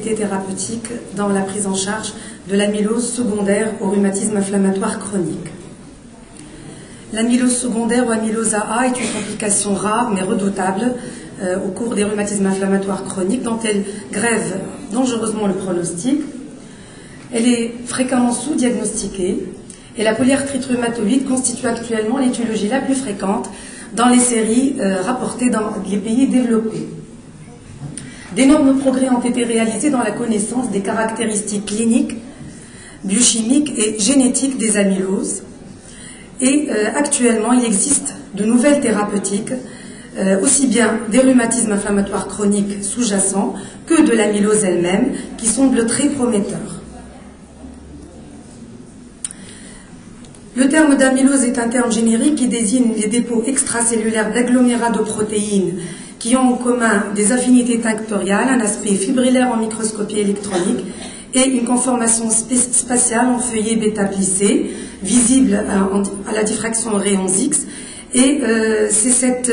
Thérapeutique dans la prise en charge de l'amylose secondaire au rhumatisme inflammatoire chronique. L'amylose secondaire ou amylose AA est une complication rare mais redoutable au cours des rhumatismes inflammatoires chroniques dont elle grève dangereusement le pronostic. Elle est fréquemment sous-diagnostiquée et la polyarthrite rhumatoïde constitue actuellement l'étiologie la plus fréquente dans les séries rapportées dans les pays développés. D'énormes progrès ont été réalisés dans la connaissance des caractéristiques cliniques, biochimiques et génétiques des amyloses. Et actuellement, il existe de nouvelles thérapeutiques, aussi bien des rhumatismes inflammatoires chroniques sous-jacents que de l'amylose elle-même, qui semblent très prometteurs. Le terme d'amylose est un terme générique qui désigne les dépôts extracellulaires d'agglomérats de protéines qui ont en commun des affinités tinctoriales, un aspect fibrillaire en microscopie électronique et une conformation spatiale en feuillet bêta-plissé, visible à la diffraction rayons X. Et c'est cette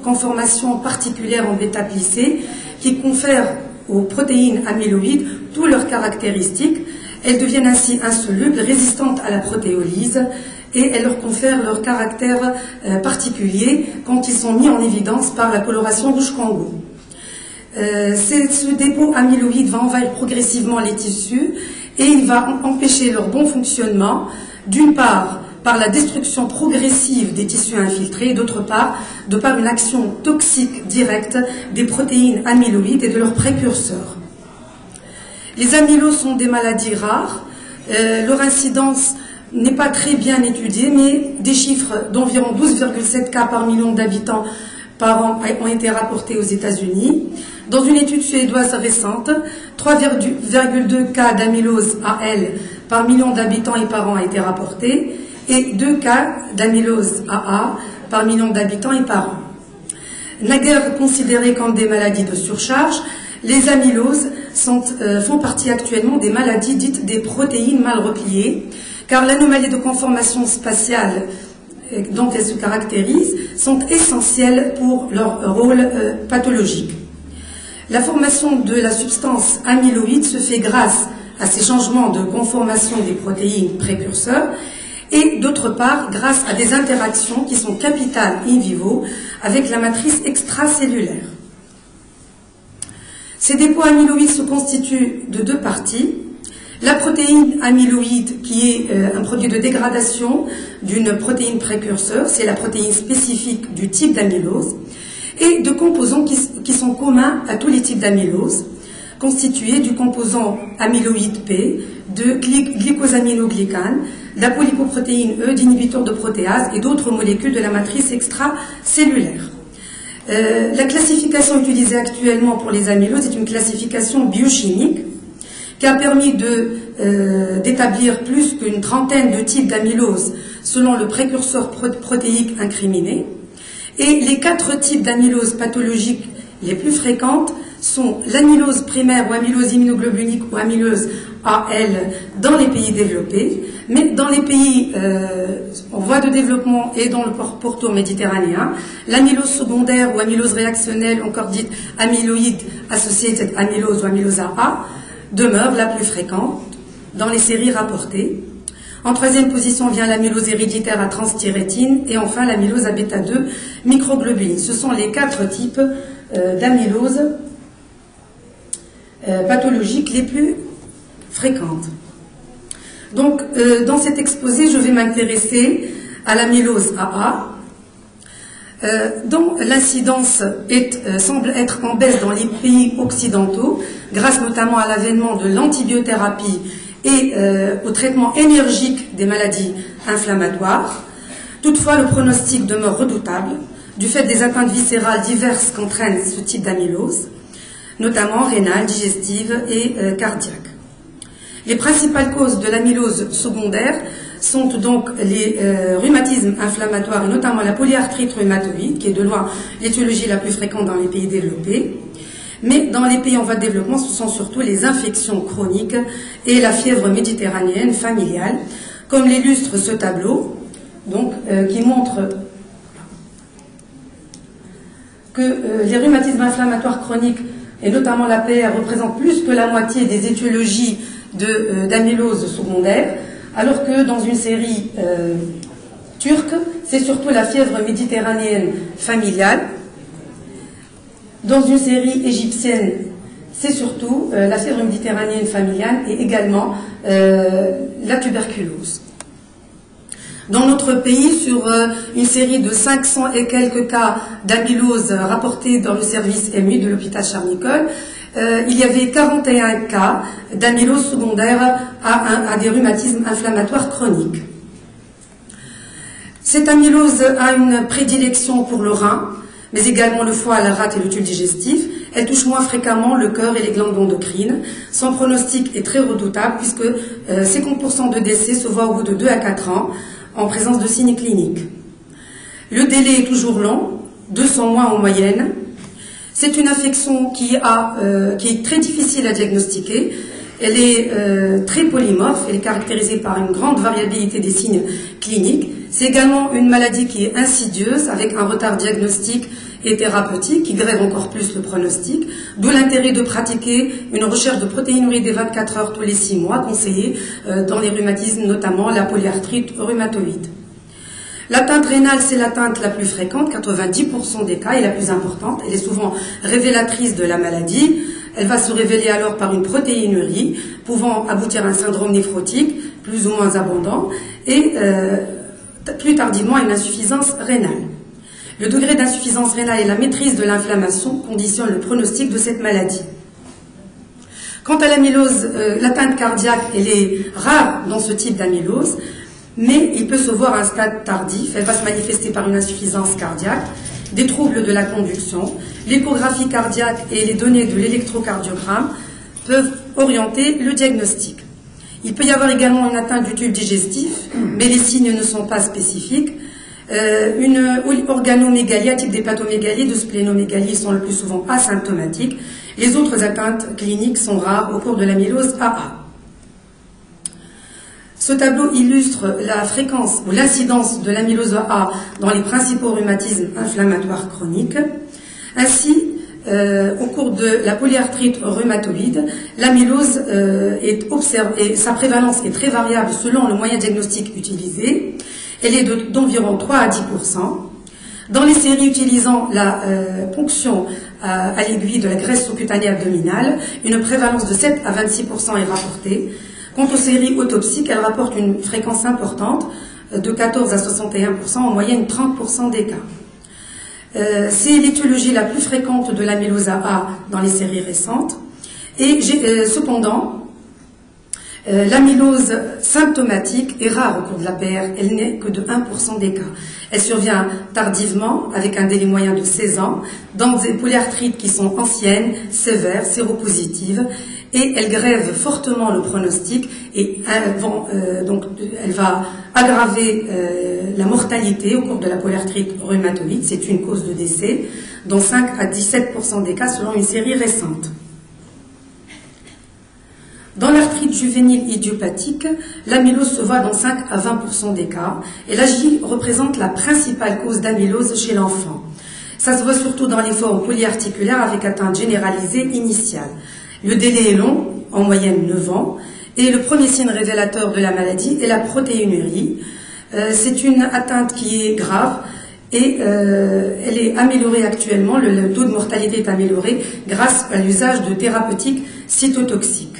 conformation particulière en bêta-plissé qui confère aux protéines amyloïdes toutes leurs caractéristiques. Elles deviennent ainsi insolubles, résistantes à la protéolyse, et elles leur confèrent leur caractère particulier quand ils sont mis en évidence par la coloration rouge Congo. Ce dépôt amyloïde va envahir progressivement les tissus et il va empêcher leur bon fonctionnement, d'une part par la destruction progressive des tissus infiltrés, et d'autre part de par une action toxique directe des protéines amyloïdes et de leurs précurseurs. Les amyloses sont des maladies rares, leur incidence n'est pas très bien étudiée, mais des chiffres d'environ 12,7 cas par million d'habitants par an ont été rapportés aux États-Unis. Dans une étude suédoise récente, 3,2 cas d'amylose AL par million d'habitants et par an a été rapporté, et 2 cas d'amylose AA par million d'habitants et par an. Naguère considérées comme des maladies de surcharge, les amyloses font partie actuellement des maladies dites des protéines mal repliées, car l'anomalie de conformation spatiale dont elles se caractérisent sont essentielles pour leur rôle pathologique. La formation de la substance amyloïde se fait grâce à ces changements de conformation des protéines précurseurs et d'autre part grâce à des interactions qui sont capitales in vivo avec la matrice extracellulaire. Ces dépôts amyloïdes se constituent de deux parties. La protéine amyloïde, qui est un produit de dégradation d'une protéine précurseur, c'est la protéine spécifique du type d'amylose, et de composants qui sont communs à tous les types d'amylose, constitués du composant amyloïde P, de glycosaminoglycane, d'apolipoprotéine E, d'inhibiteurs de protéase et d'autres molécules de la matrice extracellulaire. La classification utilisée actuellement pour les amyloses est une classification biochimique qui a permis d'établir plus qu'une trentaine de types d'amylose selon le précurseur protéique incriminé. Et les 4 types d'amylose pathologiques les plus fréquentes sont l'amylose primaire ou amylose immunoglobulinique ou amylose AL dans les pays développés, mais dans les pays en voie de développement et dans le pourtour méditerranéen, l'amylose secondaire ou amylose réactionnelle, encore dite amyloïde associated amylose ou amylose AA, demeure la plus fréquente dans les séries rapportées. En troisième position vient l'amylose héréditaire à transthyrétine et enfin l'amylose à bêta-2 microglobuline. Ce sont les 4 types d'amylose pathologiques les plus fréquentes. Donc, dans cet exposé, je vais m'intéresser à l'amylose AA, dont l'incidence semble être en baisse dans les pays occidentaux, grâce notamment à l'avènement de l'antibiothérapie et au traitement énergique des maladies inflammatoires. Toutefois, le pronostic demeure redoutable du fait des atteintes viscérales diverses qu'entraîne ce type d'amylose, notamment rénale, digestive et cardiaque. Les principales causes de l'amylose secondaire sont donc les rhumatismes inflammatoires et notamment la polyarthrite rhumatoïde, qui est de loin l'étiologie la plus fréquente dans les pays développés. Mais dans les pays en voie de développement, ce sont surtout les infections chroniques et la fièvre méditerranéenne familiale, comme l'illustre ce tableau, donc, qui montre que les rhumatismes inflammatoires chroniques et notamment l'APR, représente plus que la moitié des étiologies d'amylose secondaire, alors que dans une série turque, c'est surtout la fièvre méditerranéenne familiale. Dans une série égyptienne, c'est surtout la fièvre méditerranéenne familiale et également la tuberculose. Dans notre pays, sur une série de 500 et quelques cas d'amylose rapportés dans le service MU de l'hôpital Charles-Nicolle, il y avait 41 cas d'amylose secondaire à des rhumatismes inflammatoires chroniques. Cette amylose a une prédilection pour le rein, mais également le foie, la rate et le tube digestif. Elle touche moins fréquemment le cœur et les glandes endocrines. Son pronostic est très redoutable puisque 50% de décès se voient au bout de 2 à 4 ans en présence de signes cliniques. Le délai est toujours long, 200 mois en moyenne. C'est une infection qui est très difficile à diagnostiquer. Elle est très polymorphe, elle est caractérisée par une grande variabilité des signes cliniques. C'est également une maladie qui est insidieuse, avec un retard diagnostique et thérapeutique, qui grève encore plus le pronostic, d'où l'intérêt de pratiquer une recherche de protéinurie des 24 heures tous les 6 mois, conseillée dans les rhumatismes, notamment la polyarthrite rhumatoïde. L'atteinte rénale, c'est l'atteinte la plus fréquente, 90% des cas, et la plus importante. Elle est souvent révélatrice de la maladie. Elle va se révéler alors par une protéinurie, pouvant aboutir à un syndrome néphrotique, plus ou moins abondant, et plus tardivement à une insuffisance rénale. Le degré d'insuffisance rénale et la maîtrise de l'inflammation conditionnent le pronostic de cette maladie. Quant à l'amylose, l'atteinte cardiaque, elle est rare dans ce type d'amylose, mais il peut se voir à un stade tardif. Elle va se manifester par une insuffisance cardiaque, des troubles de la conduction. L'échographie cardiaque et les données de l'électrocardiogramme peuvent orienter le diagnostic. Il peut y avoir également une atteinte du tube digestif, mais les signes ne sont pas spécifiques. Une organomégalie, à type d'hépatomégalie, de splénomégalie sont le plus souvent asymptomatiques. Les autres atteintes cliniques sont rares au cours de l'amylose AA. Ce tableau illustre la fréquence ou l'incidence de l'amylose AA dans les principaux rhumatismes inflammatoires chroniques. Ainsi, au cours de la polyarthrite rhumatoïde, l'amylose est observée, sa prévalence est très variable selon le moyen diagnostique utilisé. Elle est d'environ 3 à 10%. Dans les séries utilisant la ponction à l'aiguille de la graisse sous-cutanée abdominale, une prévalence de 7 à 26% est rapportée. Quant aux séries autopsiques, elles rapportent une fréquence importante de 14 à 61%, en moyenne 30% des cas. C'est l'étiologie la plus fréquente de l'amylose AA dans les séries récentes. Et cependant, l'amylose symptomatique est rare au cours de l'APR, elle n'est que de 1% des cas. Elle survient tardivement, avec un délai moyen de 16 ans, dans des polyarthrites qui sont anciennes, sévères, séropositives, et elle grève fortement le pronostic, et donc elle va aggraver la mortalité au cours de la polyarthrite rhumatoïde, c'est une cause de décès, dans 5 à 17% des cas selon une série récente. Dans l'arthrite juvénile idiopathique, l'amylose se voit dans 5 à 20% des cas, et l'AJ représente la principale cause d'amylose chez l'enfant. Ça se voit surtout dans les formes polyarticulaires avec atteinte généralisée initiale. Le délai est long, en moyenne 9 ans, et le premier signe révélateur de la maladie est la protéinurie. C'est une atteinte qui est grave et elle est améliorée actuellement, le taux de mortalité est amélioré grâce à l'usage de thérapeutiques cytotoxiques.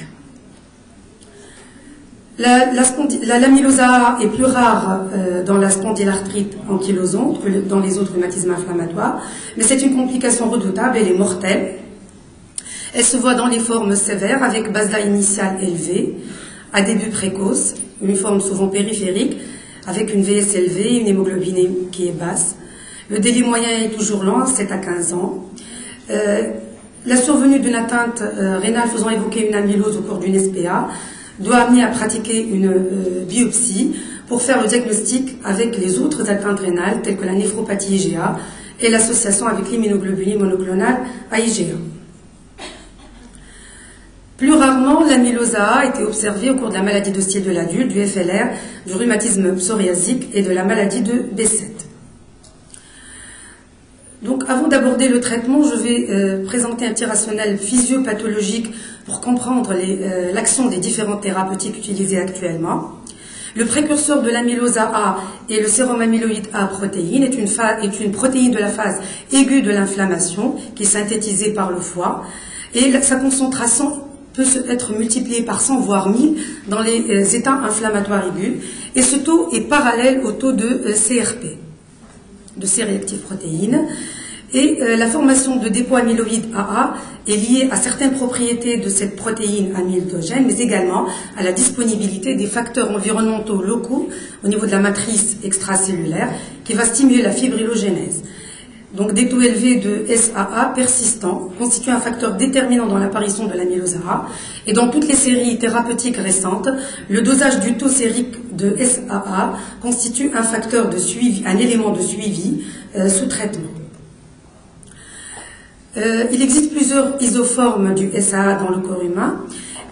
L'amylose AA est plus rare dans la spondylarthrite ankylosante que dans les autres rhumatismes inflammatoires, mais c'est une complication redoutable, elle est mortelle. Elle se voit dans les formes sévères avec BASA initiale élevée, à début précoce, une forme souvent périphérique, avec une VS élevée, une hémoglobine qui est basse. Le délai moyen est toujours lent, 7 à 15 ans. La survenue d'une atteinte rénale faisant évoquer une amylose au cours d'une SPA doit amener à pratiquer une biopsie pour faire le diagnostic avec les autres atteintes rénales telles que la néphropathie IgA et l'association avec l'immunoglobuline monoclonale à IgA. Plus rarement, l'amylose AA a été observée au cours de la maladie de style de l'adulte, du FLR, du rhumatisme psoriasique et de la maladie de B7. Donc, Avant d'aborder le traitement, je vais présenter un petit rationnel physiopathologique pour comprendre l'action des différentes thérapeutiques utilisées actuellement. Le précurseur de l'amylose AA et le sérum amyloïde A protéine est une protéine de la phase aiguë de l'inflammation qui est synthétisée par le foie et sa concentration peut être multipliée par 100 voire 1000 dans les états inflammatoires aigus et ce taux est parallèle au taux de CRP, de C-réactive protéine. Et la formation de dépôts amyloïdes AA est liée à certaines propriétés de cette protéine amylogène, mais également à la disponibilité des facteurs environnementaux locaux au niveau de la matrice extracellulaire qui va stimuler la fibrillogénèse. Donc des taux élevés de SAA persistants constituent un facteur déterminant dans l'apparition de l'amylose AA. Et dans toutes les séries thérapeutiques récentes, le dosage du taux sérique de SAA constitue un facteur de suivi, un élément de suivi sous traitement. Il existe plusieurs isoformes du SAA dans le corps humain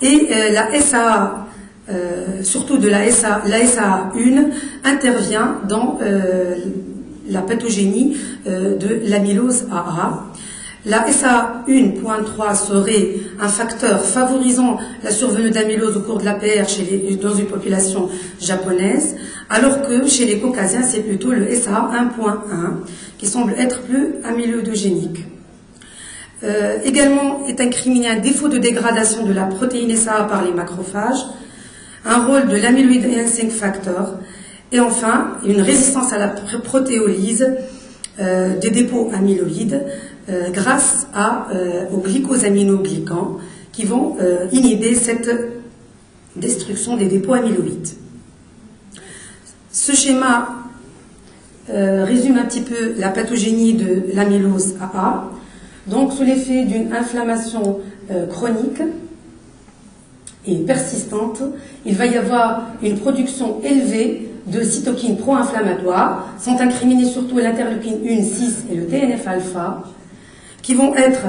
et la SAA, surtout de la SAA1, intervient dans la pathogénie de l'amylose AA. La SAA1.3 serait un facteur favorisant la survenue d'amylose au cours de l'APR dans une population japonaise, alors que chez les caucasiens, c'est plutôt le SAA1.1 qui semble être plus amyloïdogénique. Également est incriminé un défaut de dégradation de la protéine SAA par les macrophages, un rôle de l'amyloid enhancing factor, et enfin une résistance à la protéolyse des dépôts amyloïdes grâce aux glycosaminoglycans qui vont inhiber cette destruction des dépôts amyloïdes. Ce schéma résume un petit peu la pathogénie de l'amylose AA. Donc, sous l'effet d'une inflammation chronique et persistante, il va y avoir une production élevée de cytokines pro-inflammatoires, sont incriminées surtout l'interleukine 1, 6 et le TNF-alpha, qui vont être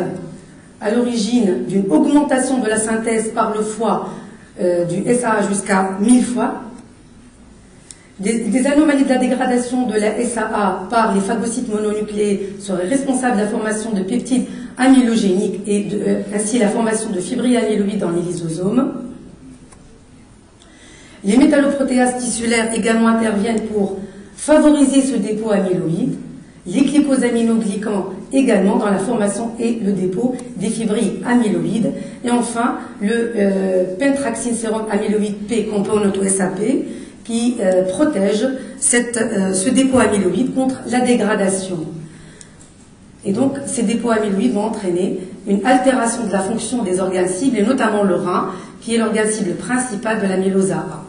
à l'origine d'une augmentation de la synthèse par le foie du SAA jusqu'à 1000 fois, des anomalies de la dégradation de la SAA par les phagocytes mononucléés seraient responsables de la formation de peptides amylogéniques et ainsi la formation de fibrilles amyloïdes dans les lysosomes. Les métalloprotéases tissulaires également interviennent pour favoriser ce dépôt amyloïde, les glycosaminoglycans également dans la formation et le dépôt des fibrilles amyloïdes, et enfin le pentraxine sérum amyloïde P component au SAP qui protège ce dépôt amyloïde contre la dégradation. Et donc, ces dépôts amyloïdes vont entraîner une altération de la fonction des organes cibles, et notamment le rein, qui est l'organe cible principal de l'amylose AA.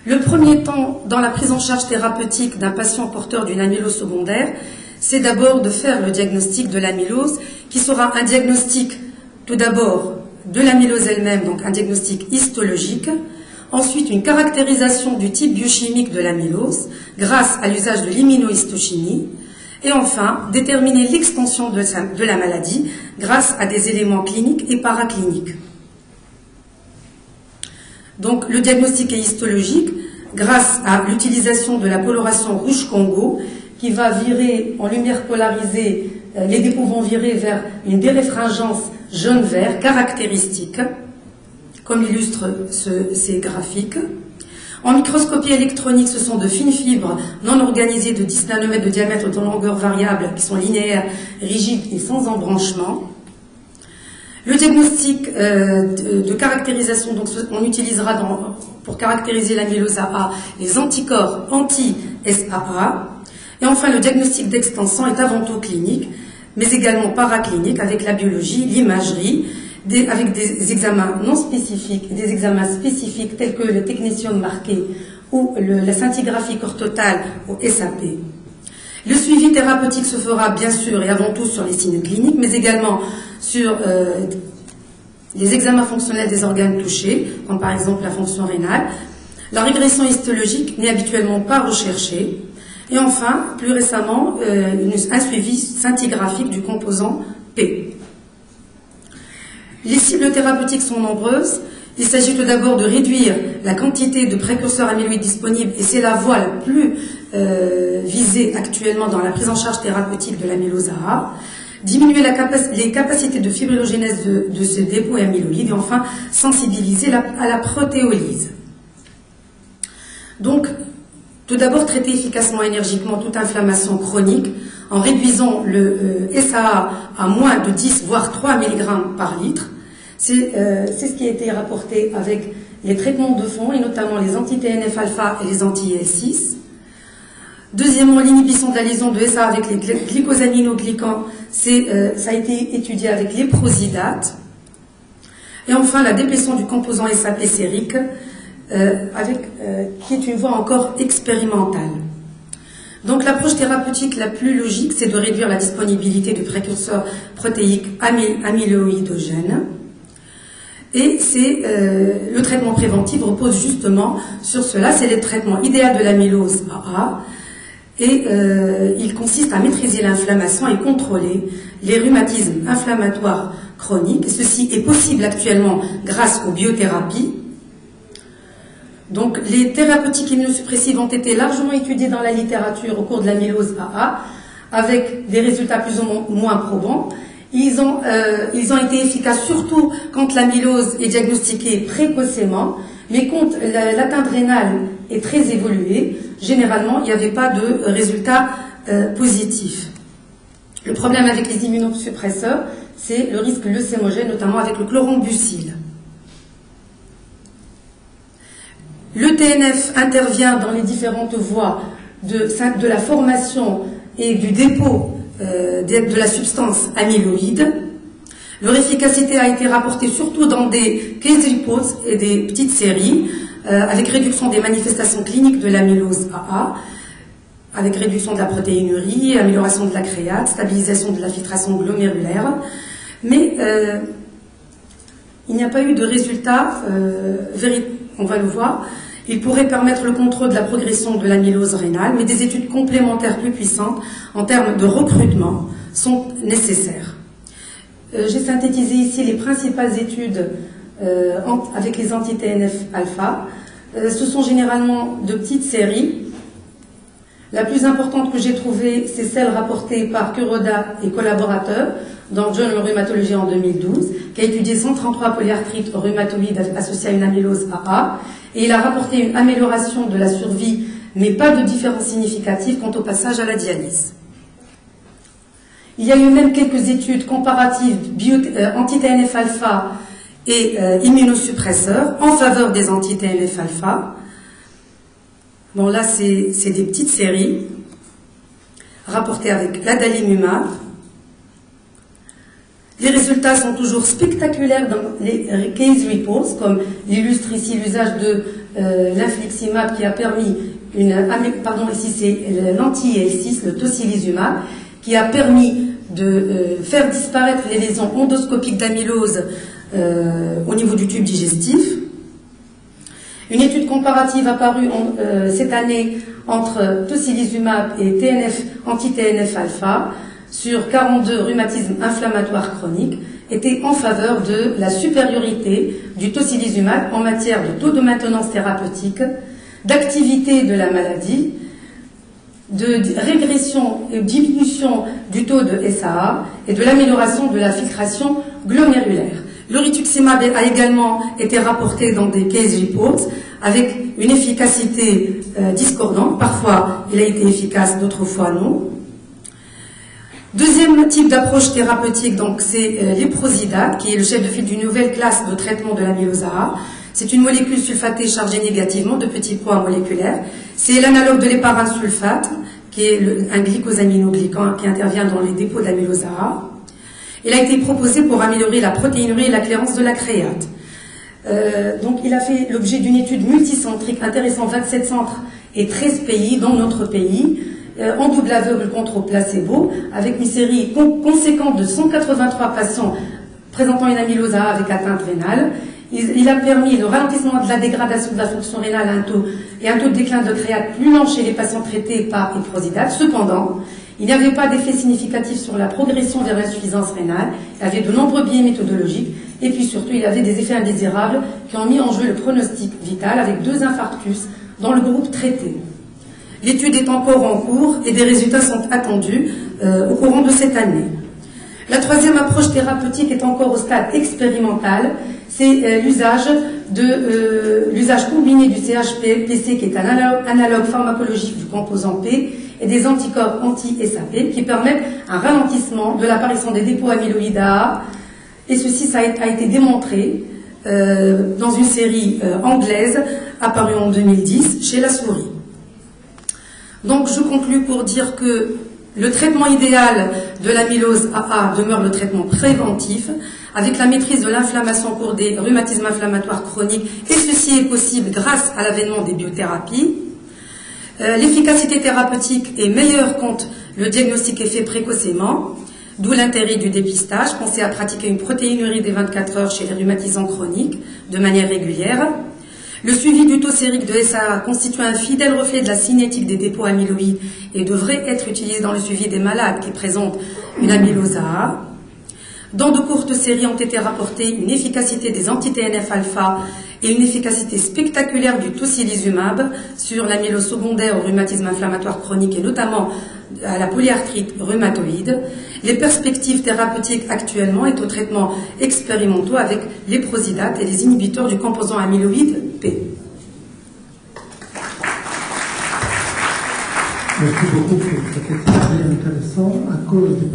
Le premier temps dans la prise en charge thérapeutique d'un patient porteur d'une amylose secondaire, c'est d'abord de faire le diagnostic de l'amylose, qui sera un diagnostic tout d'abord de l'amylose elle-même, donc un diagnostic histologique, ensuite une caractérisation du type biochimique de l'amylose grâce à l'usage de l'immunohistochimie, et enfin déterminer l'extension de la maladie grâce à des éléments cliniques et paracliniques. Donc le diagnostic est histologique grâce à l'utilisation de la coloration rouge Congo qui va virer en lumière polarisée, les dépôts vont virer vers une déréfringence jaune-vert caractéristique, comme l'illustrent ces graphiques. En microscopie électronique, ce sont de fines fibres non organisées de 10 nanomètres de diamètre de longueur variable qui sont linéaires, rigides et sans embranchement. Le diagnostic de caractérisation, donc on utilisera pour caractériser l'amylose AA les anticorps anti-SAA. Et enfin, le diagnostic d'extension est avant tout clinique, mais également paraclinique avec la biologie, l'imagerie, avec des examens non spécifiques et des examens spécifiques tels que le technétium marqué ou la scintigraphie corps totale au SAP. Le suivi thérapeutique se fera bien sûr et avant tout sur les signes cliniques, mais également sur les examens fonctionnels des organes touchés, comme par exemple la fonction rénale. La régression histologique n'est habituellement pas recherchée. Et enfin, plus récemment, un suivi scintigraphique du composant P. Les cibles thérapeutiques sont nombreuses. Il s'agit tout d'abord de réduire la quantité de précurseurs amyloïdes disponibles, et c'est la voie la plus visée actuellement dans la prise en charge thérapeutique de l'amylose AA, diminuer les capacités de fibrillogénèse de ce dépôt amyloïde, et enfin sensibiliser à la protéolyse. Donc, tout d'abord, traiter efficacement énergiquement toute inflammation chronique en réduisant le SAA à moins de 10 voire 3 mg par litre. C'est ce qui a été rapporté avec les traitements de fond, et notamment les anti-TNF-alpha et les anti-IL-6. Deuxièmement, l'inhibition de la liaison de SAA avec les glycosaminoglycans, ça a été étudié avec les prosidates. Et enfin, la déplétion du composant SAP sérique, qui est une voie encore expérimentale. Donc l'approche thérapeutique la plus logique, c'est de réduire la disponibilité de précurseurs protéiques amyloïdogènes. Et le traitement préventif repose justement sur cela. C'est le traitement idéal de l'amylose AA. Et il consiste à maîtriser l'inflammation et contrôler les rhumatismes inflammatoires chroniques. Ceci est possible actuellement grâce aux biothérapies. Donc, les thérapeutiques immunosuppressives ont été largement étudiées dans la littérature au cours de l'amylose AA, avec des résultats plus ou moins probants. Ils ont été efficaces surtout quand l'amylose est diagnostiquée précocement, mais quand l'atteinte rénale est très évoluée, généralement, il n'y avait pas de résultats positifs. Le problème avec les immunosuppresseurs, c'est le risque leucémogène, notamment avec le chlorambucil. Le TNF intervient dans les différentes voies de la formation et du dépôt de la substance amyloïde. Leur efficacité a été rapportée surtout dans des case reports et des petites séries, avec réduction des manifestations cliniques de l'amylose AA, avec réduction de la protéinurie, amélioration de la créate, stabilisation de la filtration glomérulaire. Mais il n'y a pas eu de résultat véritable, on va le voir. Il pourrait permettre le contrôle de la progression de l'amylose rénale, mais des études complémentaires plus puissantes en termes de recrutement sont nécessaires. J'ai synthétisé ici les principales études avec les anti-TNF-alpha. Ce sont généralement de petites séries. La plus importante que j'ai trouvée, c'est celle rapportée par Kuroda et collaborateurs dans Journal Rheumatology en 2012, qui a étudié 133 polyarthrites rhumatoïdes associés à une amylose AA, et il a rapporté une amélioration de la survie, mais pas de différence significative quant au passage à la dialyse. Il y a eu même quelques études comparatives anti-TNF-alpha et immunosuppresseurs en faveur des anti-TNF-alpha. Bon, là, c'est des petites séries rapportées avec l'adalimumab. Les résultats sont toujours spectaculaires dans les case reports, comme l'illustre ici l'usage de l'infliximab qui a permis ici c'est l'anti-IL-6, le tocilizumab, qui a permis de faire disparaître les lésions endoscopiques d'amylose au niveau du tube digestif. Une étude comparative apparue cette année entre tocilizumab et anti-TNF-alpha sur 42 rhumatismes inflammatoires chroniques était en faveur de la supériorité du tocilizumab en matière de taux de maintenance thérapeutique, d'activité de la maladie, de régression et diminution du taux de SAA et de l'amélioration de la filtration glomérulaire. Le rituximab a également été rapporté dans des case reports avec une efficacité discordante. Parfois, il a été efficace, d'autres fois non. Deuxième type d'approche thérapeutique, donc, c'est l'éprosidat, qui est le chef de file d'une nouvelle classe de traitement de l'amylose AA. C'est une molécule sulfatée chargée négativement de petits poids moléculaires. C'est l'analogue de l'héparinsulfate, qui est un glycosaminoglycan qui intervient dans les dépôts d'amylose AA. Il a été proposé pour améliorer la protéinurie et la clairance de la créate. Donc, il a fait l'objet d'une étude multicentrique intéressant 27 centres et 13 pays, dont notre pays, en double aveugle contre placebo, avec une série conséquente de 183 patients présentant une amylose AA avec atteinte rénale. Il a permis le ralentissement de la dégradation de la fonction rénale et un taux de déclin de créate plus lent chez les patients traités par éprosidat. Cependant, Il n'y avait pas d'effet significatif sur la progression vers l'insuffisance rénale, il y avait de nombreux biais méthodologiques, et puis surtout il y avait des effets indésirables qui ont mis en jeu le pronostic vital avec 2 infarctus dans le groupe traité. L'étude est encore en cours et des résultats sont attendus au courant de cette année. La troisième approche thérapeutique est encore au stade expérimental, c'est l'usage combiné du CHPC qui est un analogue pharmacologique du composant P et des anticorps anti-SAP qui permettent un ralentissement de l'apparition des dépôts amyloïdes AA, et ceci ça a été démontré dans une série anglaise apparue en 2010 chez la souris. Donc je conclus pour dire que le traitement idéal de l'amylose AA demeure le traitement préventif avec la maîtrise de l'inflammation au cours des rhumatismes inflammatoires chroniques, et ceci est possible grâce à l'avènement des biothérapies. L'efficacité thérapeutique est meilleure quand le diagnostic est fait précocement, d'où l'intérêt du dépistage. Pensez à pratiquer une protéinurie des 24 heures chez les rhumatisants chroniques de manière régulière. Le suivi du taux sérique de SAA constitue un fidèle reflet de la cinétique des dépôts amyloïdes et devrait être utilisé dans le suivi des malades qui présentent une amylose AA. Dans de courtes séries ont été rapportées une efficacité des anti-TNF-alpha et une efficacité spectaculaire du tocilizumab sur l'amylose secondaire au rhumatisme inflammatoire chronique et notamment à la polyarthrite rhumatoïde. Les perspectives thérapeutiques actuellement est au traitement expérimentaux avec les prosidates et les inhibiteurs du composant amyloïde P. Merci beaucoup pour cet exposé intéressant à cause du